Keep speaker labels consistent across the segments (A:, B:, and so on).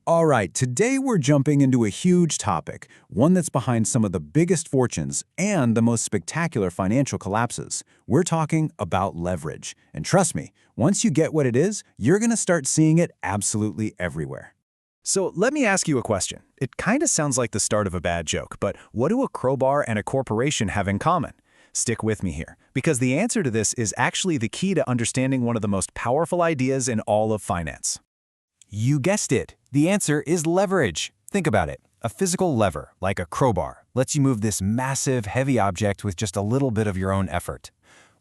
A: All right, today we're jumping into a huge topic, one that's behind some of the biggest fortunes and the most spectacular financial collapses. We're talking about leverage. And trust me, once you get what it is, you're going to start seeing it absolutely everywhere.
B: So let me ask you a question. It kind of sounds like the start of a bad joke, but what do a crowbar and a corporation have in common? Stick with me here, because the answer to this is actually the key to understanding one of the most powerful ideas in all of finance. You guessed it. The answer is leverage. Think about it. A physical lever, like a crowbar, lets you move this massive, heavy object with just a little bit of your own effort.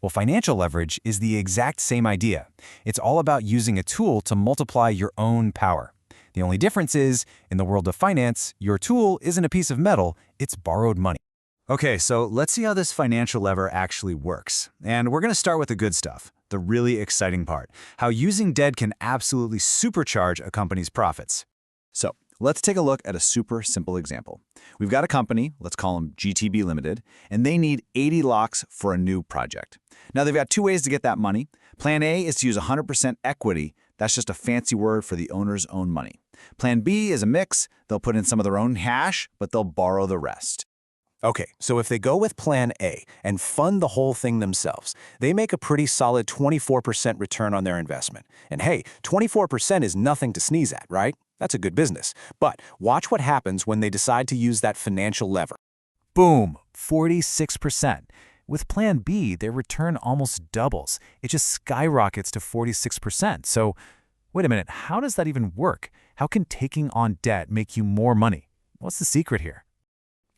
B: Well, financial leverage is the exact same idea. It's all about using a tool to multiply your own power. The only difference is, in the world of finance, your tool isn't a piece of metal, it's borrowed money. Okay, so let's see how this financial lever actually works. And we're going to start with the good stuff, the really exciting part, how using debt can absolutely supercharge a company's profits. So let's take a look at a super simple example. We've got a company, let's call them GTB Limited, and they need 80 locks for a new project. Now they've got two ways to get that money. Plan A is to use 100% equity. That's just a fancy word for the owner's own money. Plan B is a mix. They'll put in some of their own cash, but they'll borrow the rest.
C: Okay, so if they go with Plan A and fund the whole thing themselves, they make a pretty solid 24% return on their investment. And hey, 24% is nothing to sneeze at, right? That's a good business. But watch what happens when they decide to use that financial lever.
B: Boom, 46%. With Plan B, their return almost doubles. It just skyrockets to 46%. So, wait a minute, how does that even work? How can taking on debt make you more money? What's the secret here?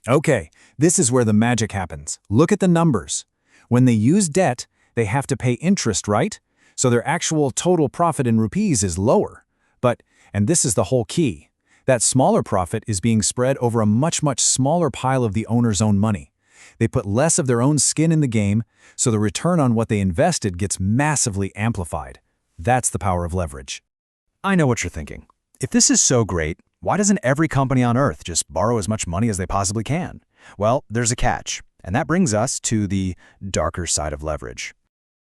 A: Okay, this is where the magic happens. Look at the numbers. When they use debt, they have to pay interest, right? So their actual total profit in rupees is lower. But, and this is the whole key, that smaller profit is being spread over a much smaller pile of the owner's own money. They put less of their own skin in the game, so the return on what they invested gets massively amplified. That's the power of leverage.
B: I know what you're thinking. If this is so great, why doesn't every company on Earth just borrow as much money as they possibly can? Well, there's a catch, and that brings us to the darker side of leverage.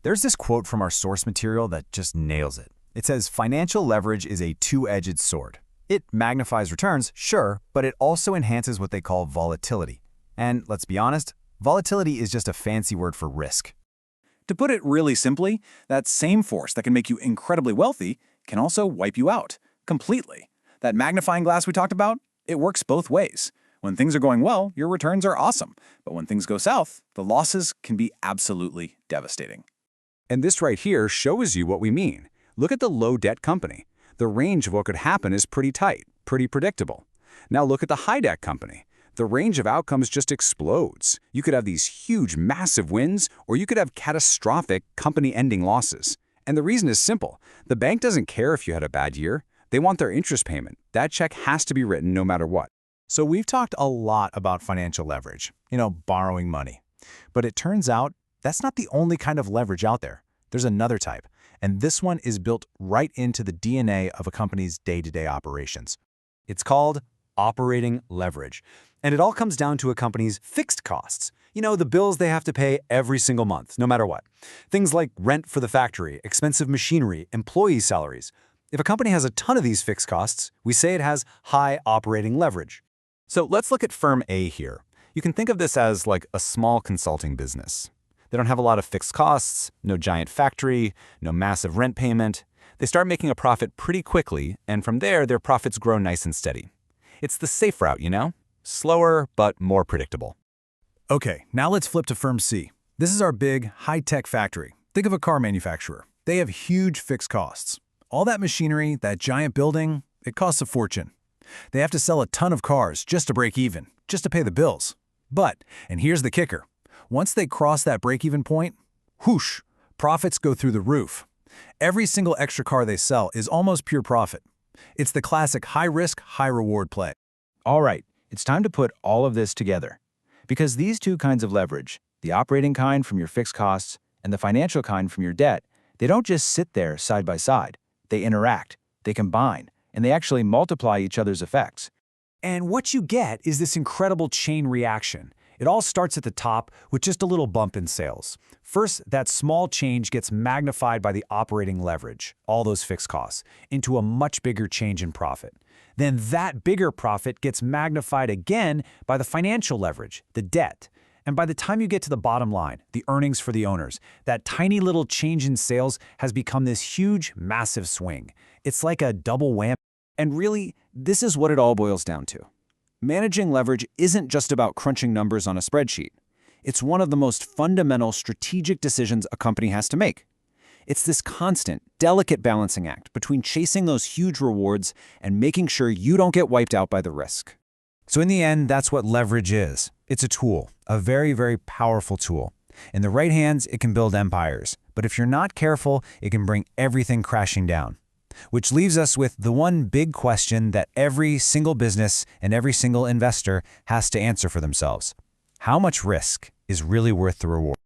B: There's this quote from our source material that just nails it. It says, "Financial leverage is a two-edged sword. It magnifies returns, sure, but it also enhances what they call volatility. And let's be honest, volatility is just a fancy word for risk."
A: To put it really simply, that same force that can make you incredibly wealthy can also wipe you out completely. That magnifying glass we talked about, it works both ways. When things are going well, your returns are awesome. But when things go south, the losses can be absolutely devastating.
B: And this right here shows you what we mean. Look at the low-debt company. The range of what could happen is pretty tight, pretty predictable. Now look at the high-debt company. The range of outcomes just explodes. You could have these huge, massive wins, or you could have catastrophic company-ending losses. And the reason is simple. The bank doesn't care if you had a bad year. They want their interest payment. That check has to be written no matter what. So we've talked a lot about financial leverage, borrowing money. But it turns out that's not the only kind of leverage out there. There's another type, and this one is built right into the DNA of a company's day-to-day operations. It's called operating leverage, and it all comes down to a company's fixed costs. The bills they have to pay every single month, no matter what. Things like rent for the factory, expensive machinery, employee salaries. If a company has a ton of these fixed costs, we say it has high operating leverage. So let's look at Firm A here. You can think of this as like a small consulting business. They don't have a lot of fixed costs, no giant factory, no massive rent payment. They start making a profit pretty quickly, and from there, their profits grow nice and steady. It's the safe route, Slower, but more predictable.
A: Okay, now let's flip to Firm C. This is our big, high-tech factory. Think of a car manufacturer. They have huge fixed costs. All that machinery, that giant building, it costs a fortune. They have to sell a ton of cars just to break even, just to pay the bills. But, and here's the kicker, once they cross that break-even point, whoosh, profits go through the roof. Every single extra car they sell is almost pure profit. It's the classic high-risk, high-reward play. All right, it's time to put all of this together. Because these two kinds of leverage, the operating kind from your fixed costs and the financial kind from your debt, they don't just sit there side by side. They interact, they combine, and they actually multiply each other's effects.
B: And what you get is this incredible chain reaction. It all starts at the top with just a little bump in sales. First, that small change gets magnified by the operating leverage, all those fixed costs, into a much bigger change in profit.
D: then that bigger profit gets magnified again by the financial leverage, the debt. And by the time you get to the bottom line, the earnings for the owners, that tiny little change in sales has become this huge, massive swing. It's like a double whammy.
B: And really, this is what it all boils down to. Managing leverage isn't just about crunching numbers on a spreadsheet. It's one of the most fundamental strategic decisions a company has to make. It's this constant, delicate balancing act between chasing those huge rewards and making sure you don't get wiped out by the risk.
D: So in the end, that's what leverage is. It's a tool, a very, very powerful tool. In the right hands, it can build empires. But if you're not careful, it can bring everything crashing down. Which leaves us with the one big question that every single business and every single investor has to answer for themselves. How much risk is really worth the reward?